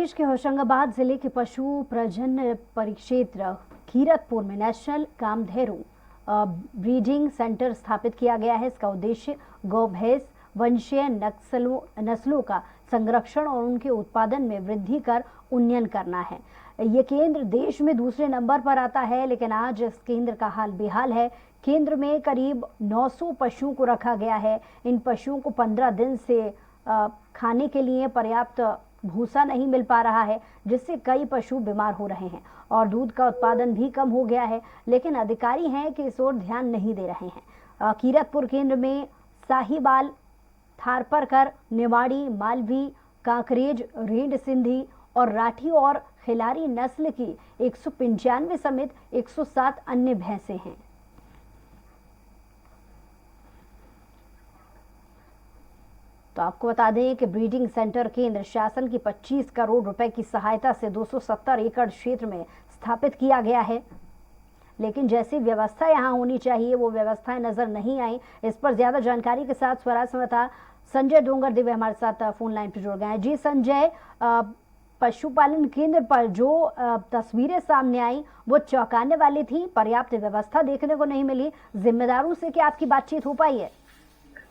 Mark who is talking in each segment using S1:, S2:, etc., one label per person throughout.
S1: देश के होशंगाबाद जिले के पशु प्रजनन परिक्षेत्र कीरतपुर में नेशनल कामधेनु ब्रीडिंग सेंटर स्थापित किया गया है। इसका उद्देश्य गौ भैंस वंशीय नस्लों का संरक्षण और उनके उत्पादन में वृद्धि कर उन्नयन करना है। ये केंद्र देश में दूसरे नंबर पर आता है, लेकिन आज इस केंद्र का हाल बेहाल है। केंद्र में करीब 900 पशुओं को रखा गया है। इन पशुओं को 15 दिन से खाने के लिए पर्याप्त भूसा नहीं मिल पा रहा है, जिससे कई पशु बीमार हो रहे हैं और दूध का उत्पादन भी कम हो गया है। लेकिन अधिकारी हैं कि इस ओर ध्यान नहीं दे रहे हैं। कीरतपुर केंद्र में साहिवाल, थारपारकर, निवाड़ी, मालवी, कांकरेज, रेड सिंधी और राठी और खिलारी नस्ल की 195 समेत 107 अन्य भैंसें हैं। तो आपको बता दें कि ब्रीडिंग सेंटर केंद्र शासन की 25 करोड़ रुपए की सहायता से 270 एकड़ क्षेत्र में स्थापित किया गया है, लेकिन जैसी व्यवस्था यहां होनी चाहिए वो व्यवस्थाएं नजर नहीं आई। इस पर ज्यादा जानकारी के साथ स्वराज संवाददाता संजय डोंगर दिव्य हमारे साथ फोन लाइन पर जुड़ गए हैं। जी संजय, पशुपालन केंद्र पर जो तस्वीरें सामने आई वो चौंकाने वाली थी। पर्याप्त व्यवस्था देखने को नहीं मिली। जिम्मेदारों से क्या आपकी बातचीत हो पाई है?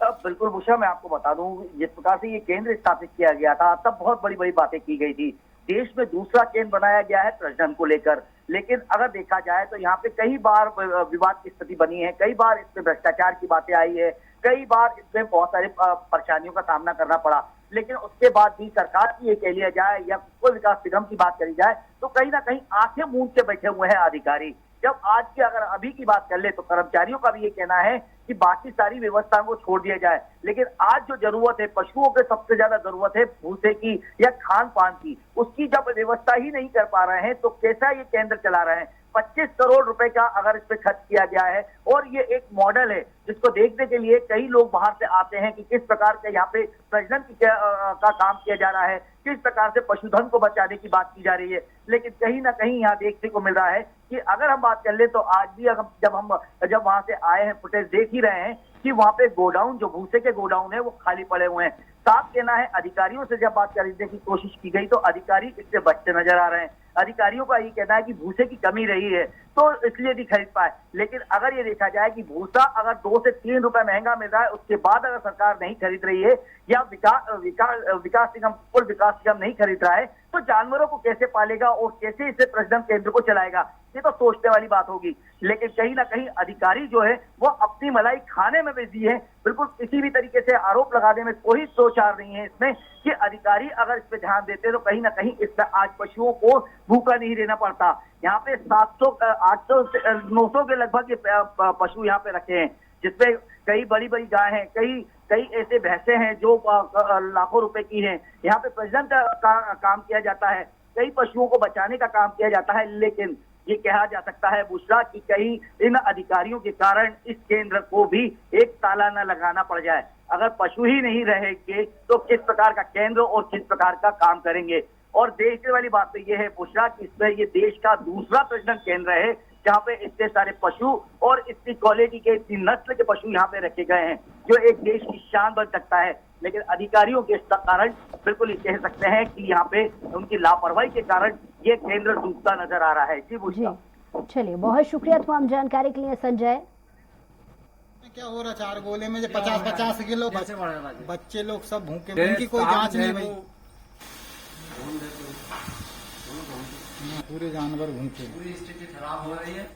S2: बिल्कुल भूषा, मैं आपको बता दूं, जिस प्रकार से ये केंद्र स्थापित किया गया था तब बहुत बड़ी बड़ी बातें की गई थी। देश में दूसरा केंद्र बनाया गया है प्रजनन को लेकर, लेकिन अगर देखा जाए तो यहाँ पे कई बार विवाद की स्थिति बनी है, कई बार इसमें भ्रष्टाचार की बातें आई है, कई बार इसमें बहुत सारी परेशानियों का सामना करना पड़ा। लेकिन उसके बाद भी सरकार की ये कह लिया जाए या कोई विकास निगम की बात करी जाए तो कहीं ना कहीं आंखें मूंद के बैठे हुए हैं अधिकारी। जब आज की अगर अभी की बात कर ले तो कर्मचारियों का भी ये कहना है कि बाकी सारी व्यवस्थाओं को छोड़ दिया जाए, लेकिन आज जो जरूरत है पशुओं के सबसे ज्यादा जरूरत है भूसे की या खान पान की, उसकी जब व्यवस्था ही नहीं कर पा रहे हैं तो कैसा ये केंद्र चला रहे हैं। 25 करोड़ रुपए का अगर इस पे खर्च किया गया है और ये एक मॉडल है जिसको देखने के लिए कई लोग बाहर से आते हैं कि किस प्रकार के यहाँ पे प्रजनन का काम किया जा रहा है, किस प्रकार से पशुधन को बचाने की बात की जा रही है। लेकिन कहीं ना कहीं यहाँ देखने को मिल रहा है कि अगर हम बात कर ले तो आज भी जब वहां से आए हैं फुटेज देख ही रहे हैं कि वहां पे गोडाउन, जो भूसे के गोडाउन है वो खाली पड़े हुए हैं। साफ कहना है, अधिकारियों से जब बात खरीदने की कोशिश की गई तो अधिकारी इससे बचते नजर आ रहे हैं। अधिकारियों का ये कहना है कि भूसे की कमी रही है तो इसलिए नहीं खरीद पाए। लेकिन अगर ये देखा जाए कि भूसा अगर 2 से 3 रुपए महंगा मिल रहा है, उसके बाद अगर सरकार नहीं खरीद रही है या विकास निगम, कुल विकास निगम नहीं खरीद रहा है तो जानवरों को कैसे पालेगा और कैसे इसे प्रजनन केंद्र को चलाएगा, ये तो सोचने वाली बात होगी। लेकिन कहीं ना कहीं अधिकारी जो है वो अपनी मलाई खाने में बिजी है। बिल्कुल किसी भी तरीके से आरोप लगाने में कोई दो चार नहीं है इसमें कि अधिकारी अगर इस पे ध्यान देते तो कहीं ना कहीं इसमें आज पशुओं को भूखा नहीं रहना पड़ता। यहाँ पे 700, 800, 900 के लगभग पशु यहाँ पे रखे हैं, जिसमें कई बड़ी बड़ी गाय हैं, कई ऐसे भैंसे हैं जो लाखों रुपए की हैं। यहाँ पे प्रजनन का काम किया जाता है, कई पशुओं को बचाने का काम किया जाता है। लेकिन ये कहा जा सकता है बुशरा कि कहीं इन अधिकारियों के कारण इस केंद्र को भी एक ताला न लगाना पड़ जाए। अगर पशु ही नहीं रहेंगे तो किस प्रकार का केंद्र और किस प्रकार का काम करेंगे। और देखने वाली बात तो ये है बुशरा कि इसमें ये देश का दूसरा प्रजनन केंद्र है जहाँ पे इतने सारे पशु और इतनी क्वालिटी के, इतनी नस्ल के पशु यहाँ पे रखे गए हैं जो एक देश की शान बन सकता है। लेकिन अधिकारियों के कारण बिल्कुल ये कह सकते हैं कि यहाँ पे उनकी लापरवाही के कारण ये केंद्र डूबता नजर आ रहा है। जी बुशरा।
S1: चलिए, बहुत शुक्रिया तमाम जानकारी के लिए संजय।
S3: क्या हो रहा 4 गोले में 50-50 किलो बच्चे लोग सब भूखे, इनकी कोई जांच नहीं भाई। पूरे जानवर भूखे, पूरी स्थिति खराब हो रही है।